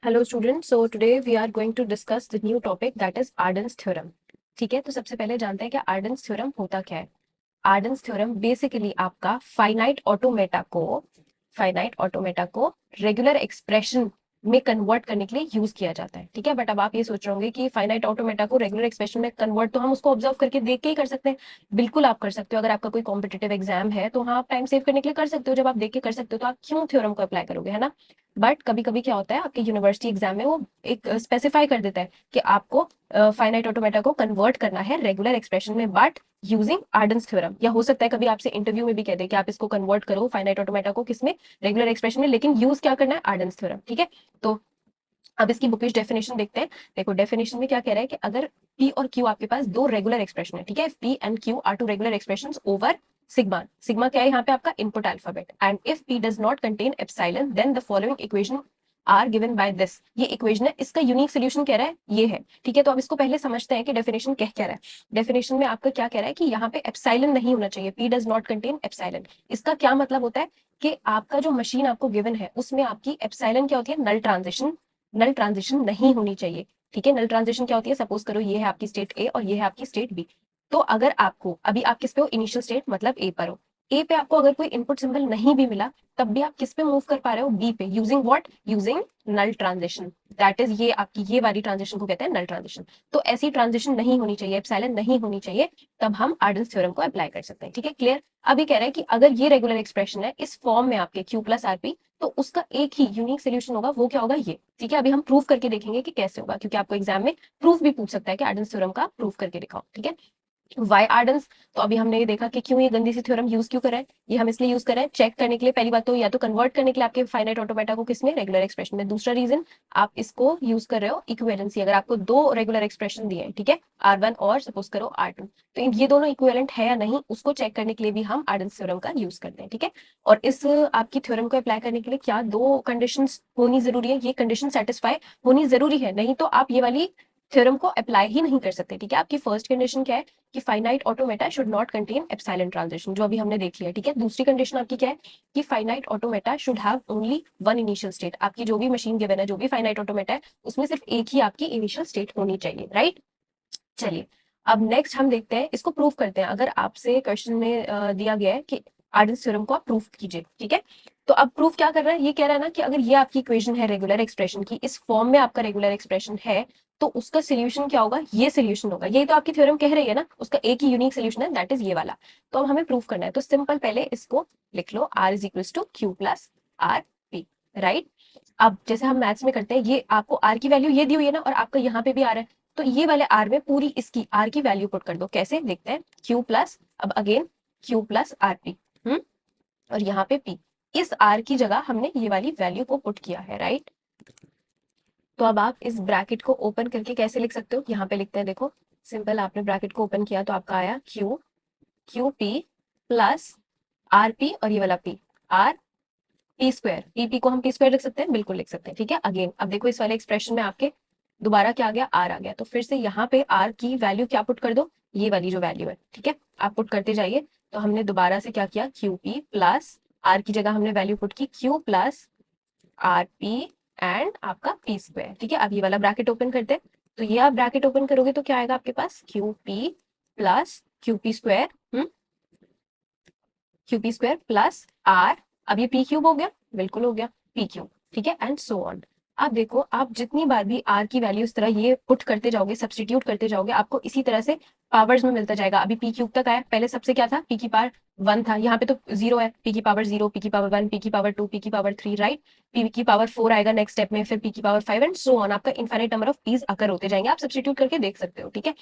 Hello student, so today we are going to discuss the new topic that is Arden's theorem. ठीक है, तो सबसे पहले जानते हैं कि आर्डन्स थ्योरम होता क्या है। आर्डन्स थ्योरम बेसिकली आपका फाइनाइट ऑटोमेटा को रेगुलर एक्सप्रेशन में कन्वर्ट करने के लिए यूज किया जाता है। ठीक है, बट अब आप ये सोच रहे होंगे कि फाइनाइट ऑटोमेटा को रेगुलर एक्सप्रेशन में कन्वर्ट तो हम उसको ऑब्जर्व करके देख के ही कर सकते हैं। बिल्कुल आप कर सकते हो। अगर आपका कोई कॉम्पिटेटिव एग्जाम है तो हाँ, आप टाइम सेव करने के लिए कर सकते हो। जब आप देख के कर सकते हो तो आप क्यों थ्योरम को अप्लाई करोगे, है ना। बट कभी कभी क्या होता है, आपके यूनिवर्सिटी एग्जाम में वो एक स्पेसिफाई कर देता है कि आपको फाइनाइट ऑटोमेटा को कन्वर्ट करना है रेगुलर एक्सप्रेशन में, बट यूजिंग आर्डन्स थ्योरम। या हो सकता है कभी आपसे इंटरव्यू में भी कह दे कि आप इसको कन्वर्ट करो फाइनाइट ऑटोमेटा को किसमें, रेगुलर एक्सप्रेशन में, लेकिन यूज क्या करना है, आर्डन्स थ्योरम। ठीक है, तो अब इसकी बुकिश डेफिनेशन देखते हैं। देखो डेफिनेशन में क्या कह रहा है कि अगर P और Q आपके पास दो रेगुलर एक्सप्रेशन है, ठीक है, P and Q are two regular expressions over sigma. Sigma क्या है यहाँ पे, आपका input alphabet. And if P does not contain epsilon then the following equation are given by this. ये इक्वेशन है, इसका यूनिक सोल्यूशन कह रहा है ये है। ठीक है, तो अब इसको पहले समझते हैं कि डेफिनेशन कह क्या रहा है। डेफिनेशन में आपका क्या कह रहा है कि यहाँ पे एप्सिलॉन नहीं होना चाहिए, P does not contain epsilon. इसका क्या मतलब होता है कि आपका जो मशीन आपको गिवन है उसमें आपकी एप्सिलॉन क्या होती है, नल ट्रांजिशन नहीं होनी चाहिए। ठीक है, नल ट्रांजिशन क्या होती है, सपोज करो ये है आपकी स्टेट ए और ये है आपकी स्टेट बी। तो अगर आपको अभी आप किस पे हो, इनिशियल स्टेट मतलब ए पर हो। ए पे आपको अगर कोई इनपुट सिंबल नहीं भी मिला तब भी आप किस पे मूव कर पा रहे हो, बी पे, using what, using null transition. That is ये आपकी ये वाली ट्रांजिशन को कहते हैं नल ट्रांजिशन। तो ऐसी ट्रांजिशन नहीं होनी चाहिए, एप्सिलॉन नहीं होनी चाहिए, तब हम आर्डन्स थ्योरम को अप्लाई कर सकते हैं। ठीक है, क्लियर। अभी कह रहा है कि अगर ये रेगुलर एक्सप्रेशन है इस फॉर्म में आपके क्यू प्लस आरपी, तो उसका एक ही यूनिक सोल्यूशन होगा, वो क्या होगा, ये। ठीक है, अभी हम प्रूफ करके देखेंगे कि कैसे होगा, क्योंकि आपको एग्जाम में प्रूफ भी पूछ सकता है कि आर्डन्स थ्योरम का प्रूफ करके दिखाओ। ठीक है, वाई आर्डन्स। तो अभी हमने ये देखा कि क्यों ये गंदी सी थ्योरम यूज क्यों करें। ये हम इसलिए यूज करें चेक करने के लिए, पहली बात तो, या तो कन्वर्ट करने के लिए आपके फाइनाइट ऑटोमेटा को किसमें, रेगुलर एक्सप्रेशन में। दूसरा रीजन, आप इसको यूज कर रहे हो इक्विवेलेंसी। अगर आपको दो रेगुलर एक्सप्रेशन दिए हैं, ठीक है, R1 और सपोज करो R2, तो ये दोनों इक्विवेलेंट है या नहीं उसको चेक करने के लिए भी हम आर्डन्स थ्योरम का यूज करते हैं। ठीक है, और इस आपकी थ्योरम को अप्लाई करने के लिए क्या दो कंडीशन होनी जरूरी है, ये कंडीशन सेटिस्फाई होनी जरूरी है, नहीं तो आप ये वाली थ्योरम को अप्लाई ही नहीं कर सकते। ठीक है, आपकी फर्स्ट कंडीशन क्या है कि finite automata should not contain epsilon transition, जो अभी हमने देख लिया। ठीक है, दूसरी कंडीशन आपकी क्या है कि finite automata should have only one initial state. आपकी जो भी मशीन गिवन है, जो भी फाइनाइट ऑटोमेटा है, उसमें सिर्फ एक ही आपकी इनिशियल स्टेट होनी चाहिए, राइट। चलिए, अब नेक्स्ट हम देखते हैं, इसको प्रूफ करते हैं। अगर आपसे क्वेश्चन में दिया गया है कि आर्डन्स थ्योरम को आप प्रूफ कीजिए, ठीक है, तो अब प्रूफ क्या कर रहा है, ये कह रहा है ना कि अगर ये आपकी इक्वेशन है रेगुलर एक्सप्रेशन की, इस फॉर्म में आपका रेगुलर एक्सप्रेशन है, तो उसका सोल्यूशन क्या होगा, ये सोल्यूशन होगा। ये तो आपकी थ्योरम कह रही है ना, उसका एक ही यूनिक सोल्यूशन है, दैट इज ये वाला। तो अब हमें प्रूफ करना है, तो सिंपल पहले इसको लिख लो, R is equal to Q plus R P, right. अब जैसे हम मैथ्स में करते हैं, ये आपको आर की वैल्यू ये दी हुई है ना, और आपका यहाँ पे भी आ रहा है, तो ये वाले आर में पूरी इसकी आर की वैल्यू पुट कर दो। कैसे देखते हैं, क्यू प्लस, अब again Q plus R P, और यहाँ पे पी, इस आर की जगह हमने ये वाली वैल्यू को पुट किया है, राइट। तो अब आप इस ब्रैकेट को ओपन करके कैसे लिख सकते हो, यहाँ पे लिखते हैं, देखो सिंपल, आपने ब्रैकेट को ओपन किया तो आपका आया Q, Q P plus R P, और ये वाला P, R P square. P को हम पी स्क्वायर लिख सकते हैं, बिल्कुल लिख सकते हैं। ठीक है, अगेन अब देखो इस वाले एक्सप्रेशन में आपके दोबारा क्या आ गया, आर आ गया, तो फिर से यहाँ पे आर की वैल्यू क्या पुट कर दो, ये वाली जो वैल्यू है, ठीक है, आप पुट करते जाइए। तो हमने दोबारा से क्या किया, क्यू पी प्लस आर की जगह हमने वैल्यू पुट की Q plus R P and आपका पी स्क्वायर। ठीक है, अब ये वाला ब्रैकेट ओपन करते हैं, तो ये आप ब्रैकेट ओपन करोगे तो क्या आएगा आपके पास, Q P plus Q P square, Q P square plus R, अब ये पी क्यूब हो गया, बिल्कुल हो गया, पी क्यूब। ठीक है, एंड सो ऑन। अब देखो, आप जितनी बार भी आर की वैल्यू इस तरह ये पुट करते जाओगे, सब्सटीट्यूट करते जाओगे, आपको इसी तरह से पावर्स में मिलता जाएगा। अभी पी क्यूब तक आया, पहले सबसे क्या था, पी की पावर 1 था, यहाँ पे तो 0 है, पी की पावर 0, पी की पावर 1, पी की पावर 2, पी की पावर 3, राइट। पी की पावर 4 आएगा नेक्स्ट स्टेप में, फिर पी की पावर 5 एंड सो ऑन। आपका इनफाइनाइट नंबर ऑफ पीस अकर होते जाएंगे, आप सब्सटीट्यूट करके देख सकते हो। ठीक है,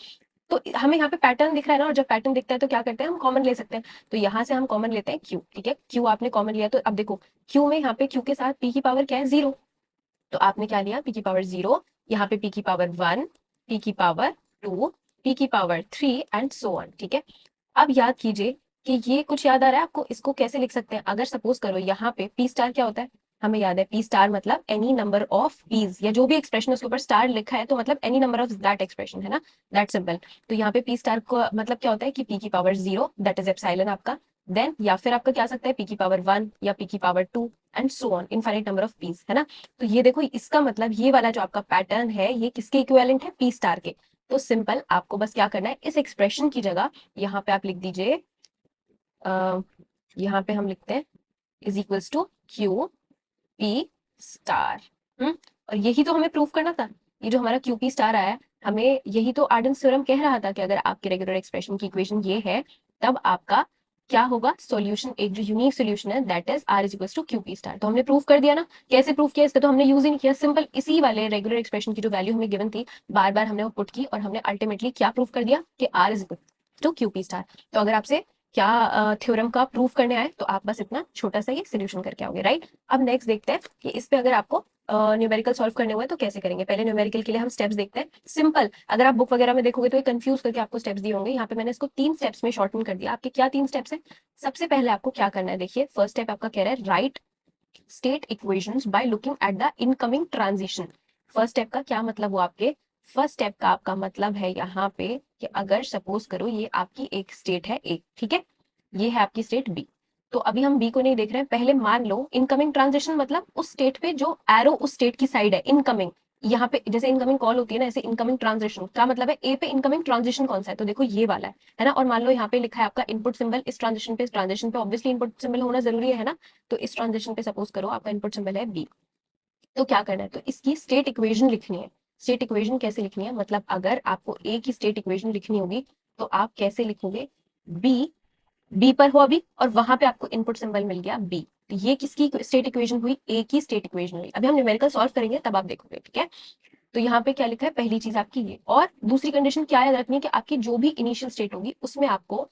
तो हमें यहाँ पे पैटर्न दिख रहा है ना, और जब पैटर्न दिखता है तो क्या करते हैं, हम कॉमन ले सकते हैं। तो यहाँ से हम कॉमन लेते हैं क्यू, ठीक है, क्यू आपने कॉमन लिया, तो अब देखो क्यू में यहाँ पे क्यू के साथ पी की पावर क्या है, 0, तो आपने क्या लिया, पी की पावर 0, यहाँ पे पी की पावर 1, पी की पावर 2, पी की पावर 3 एंड सो ऑन। ठीक है, अब याद कीजिए कि ये कुछ याद आ रहा है आपको, इसको कैसे लिख सकते हैं, अगर सपोज करो यहाँ पे पी स्टार क्या होता है, हमें याद है पी स्टार मतलब एनी नंबर ऑफ पीज, या जो भी एक्सप्रेशन उसके ऊपर स्टार लिखा है तो मतलब any number of that expression, है ना, दैट सिंपल। तो यहाँ पे पी स्टार को मतलब क्या होता है कि पी की पावर 0, दैट इज एप्सिलॉन आपका, देन या फिर आपका क्या आ सकता है p की पावर 1 या p की power 2 and so on, infinite number of peace, है ना। तो ये देखो, इसका मतलब ये वाला जो आपका पैटर्न है ये किसके इक्विवेलेंट है, p स्टार के। तो सिंपल आपको बस क्या करना है, इस एक्सप्रेशन की जगह यहाँ पे आप लिख दीजिए, यहाँ पे हम लिखते हैं is equals to Q P star. और यही तो हमें प्रूव करना था, ये जो हमारा क्यू पी स्टार आया, हमें यही तो आर्डन्स थ्योरम कह रहा था कि अगर आपके रेगुलर एक्सप्रेशन की इक्वेशन ये है, तब आपका क्या होगा सॉल्यूशन, एक जो यूनिक सॉल्यूशन है that is R is equals to Q P star. तो हमने प्रूव कर दिया ना। कैसे प्रूव किया, इसका तो हमने यूज ही नहीं किया, सिंपल इसी वाले रेगुलर एक्सप्रेशन की जो वैल्यू हमें गिवन थी, बार बार हमने वो पुट की और हमने अल्टीमेटली क्या प्रूव कर दिया कि R is equal to Q P star. तो अगर आपसे क्या थ्योरम का प्रूफ करने आए तो आप बस इतना छोटा सा ये सोल्यूशन करके आओगे, राइट। अब नेक्स्ट देखते हैं कि इस पे अगर आपको न्यूमेरिकल सॉल्व करने हुए तो कैसे करेंगे। पहले न्यूमेरिकल के लिए हम स्टेप्स देखते हैं। सिंपल, अगर आप बुक वगैरह में देखोगे तो ये कंफ्यूज करके आपको स्टेप्स दिए होंगे, यहाँ पे मैंने इसको 3 स्टेप्स में शॉर्टन कर दिया। आपके क्या 3 स्टेप्स हैं। सबसे पहले आपको क्या करना है, देखिए फर्स्ट स्टेप आपका कह रहा है right state equations by looking at the incoming transition. First step का क्या मतलब हुआ आपके, फर्स्ट स्टेप का आपका मतलब है यहाँ पे कि अगर सपोज करो ये आपकी एक स्टेट है ए, ठीक है, ये है आपकी स्टेट बी। तो अभी हम बी को नहीं देख रहे हैं, पहले मान लो इनकमिंग ट्रांजिशन मतलब उस स्टेट पे जो एरो उस स्टेट की साइड है, इनकमिंग। यहाँ पे जैसे इनकमिंग कॉल होती है ना, ऐसे इनकमिंग ट्रांजिशन का मतलब है ए पे इनकमिंग ट्रांजिशन कौन सा है, तो देखो ये वाला है ना। और मान लो यहाँ पे लिखा है आपका इनपुट सिंबल, इस ट्रांजिशन पे ऑब्वियसली इनपुट सिंबल होना जरूरी है ना। तो इस ट्रांजिशन पे सपोज करो आपका इनपुट सिंबल है बी। तो क्या करना है, तो इसकी स्टेट इक्वेशन लिखनी है। स्टेट इक्वेशन कैसे लिखनी है, मतलब अगर आपको ए की स्टेट इक्वेशन लिखनी होगी तो आप कैसे लिखोगे, बी, बी पर हो अभी और वहां पे आपको इनपुट सिंबल मिल गया बी, तो ये किसकी स्टेट इक्वेशन हुई, ए की स्टेट इक्वेशन हुई। अभी हम न्यूमेरिकल सॉल्व करेंगे तब आप देखोगे, ठीक है। तो यहाँ पे क्या लिखा है, पहली चीज आपकी ये, और दूसरी कंडीशन क्या याद रखनी है कि आपकी जो भी इनिशियल स्टेट होगी उसमें आपको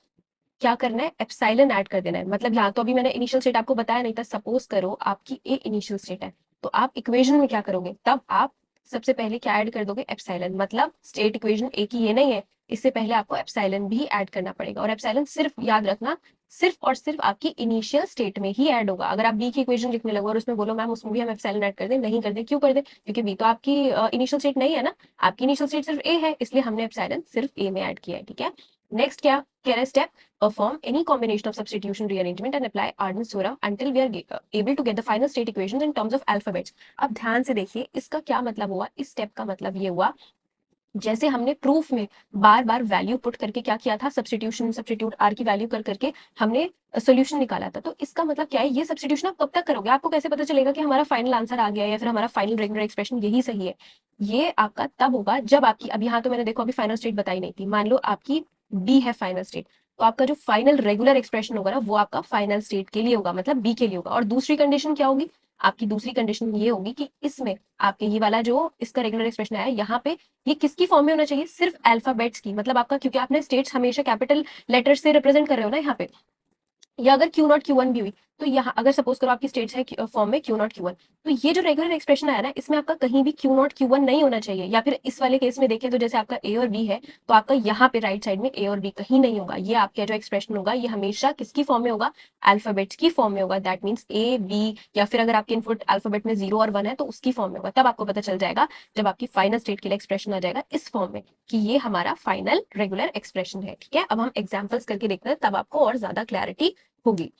क्या करना है, एप्सिलॉन ऐड कर देना है। मतलब यहाँ तो अभी मैंने इनिशियल स्टेट आपको बताया नहीं था, सपोज करो आपकी ए इनिशियल स्टेट है, तो आप इक्वेशन में क्या करोगे, तब आप सबसे पहले क्या ऐड कर दोगे, एप्सिलॉन। मतलब स्टेट इक्वेशन ए की ये नहीं है, इससे पहले आपको एप्सिलॉन भी ऐड करना पड़ेगा। और एप्सिलॉन सिर्फ याद रखना, सिर्फ और सिर्फ आपकी इनिशियल स्टेट में ही ऐड होगा। अगर आप बी की इक्वेशन लिखने लगो और उसमें बोलो मैम उसमें भी हम एप्सिलॉन ऐड कर दें, नहीं कर दे, क्यों कर दे, क्योंकि बी तो आपकी इनिशियल स्टेट नहीं है ना, आपकी इनिशियल स्टेट सिर्फ ए है, इसलिए हमने एप्सिलॉन सिर्फ ए में ऐड किया है, ठीक है। नेक्स्ट क्या कह रहा है step, perform any combination of substitution, rearrangement and apply Arden's theorem until we are able to get the final state equations in terms of alphabets। अब ध्यान से देखिए इसका क्या मतलब हुआ, इस स्टेप का मतलब ये हुआ जैसे हमने प्रूफ में बार बार वैल्यू पुट करके क्या किया था, सब्स्टिट्यूशन, सब्स्टिट्यूट आर की वैल्यू कर करके हमने सोल्यूशन निकाला था। तो इसका मतलब क्या है, ये सब्स्टिट्यूशन आप कब तक करोगे, आपको कैसे पता चलेगा कि हमारा फाइनल आंसर आ गया या फिर हमारा फाइनल रेगुलर एक्सप्रेशन यही सही है। ये आपका तब होगा जब आपकी, अब यहाँ तो मैंने देखो अभी फाइनल स्टेट बताई नहीं थी, मान लो आपकी बी है फाइनल स्टेट, तो आपका जो फाइनल रेगुलर एक्सप्रेशन होगा ना वो आपका फाइनल स्टेट के लिए होगा, मतलब बी के लिए होगा। और दूसरी कंडीशन क्या होगी, आपकी दूसरी कंडीशन ये होगी कि इसमें आपके ये वाला जो इसका रेगुलर एक्सप्रेशन आया यहाँ पे ये किसकी फॉर्म में होना चाहिए, सिर्फ अल्फाबेट्स की। मतलब आपका, क्योंकि आपने स्टेट्स हमेशा कैपिटल लेटर से रिप्रेजेंट कर रहे हो ना यहाँ पे, या अगर क्यू नॉट क्यू वन भी हुई तो यहाँ अगर सपोज करो आपकी स्टेट्स है फॉर्म में क्यू नॉट क्यू वन, तो ये जो रेगुलर एक्सप्रेशन आया ना इसमें आपका कहीं भी क्यू नॉट क्यू वन नहीं होना चाहिए। या फिर इस वाले केस में देखें तो जैसे आपका ए और बी है, तो आपका यहाँ पे राइट साइड में ए और बी कहीं नहीं होगा। ये आपका जो एक्सप्रेशन होगा ये हमेशा किसकी फॉर्म में होगा, अल्फाबेट्स की फॉर्म में होगा। दैट मीन्स ए बी, या फिर अगर आपके इनपुट अल्फाबेट में 0 और 1 है तो उसकी फॉर्म में होगा। तब आपको पता चल जाएगा जब आपकी फाइनल स्टेट के लिए एक्सप्रेशन आ जाएगा इस फॉर्म में कि ये हमारा फाइनल रेगुलर एक्सप्रेशन है, ठीक है। अब हम एग्जाम्पल्स करके देखते हैं, तब आपको और ज्यादा क्लैरिटी होगी।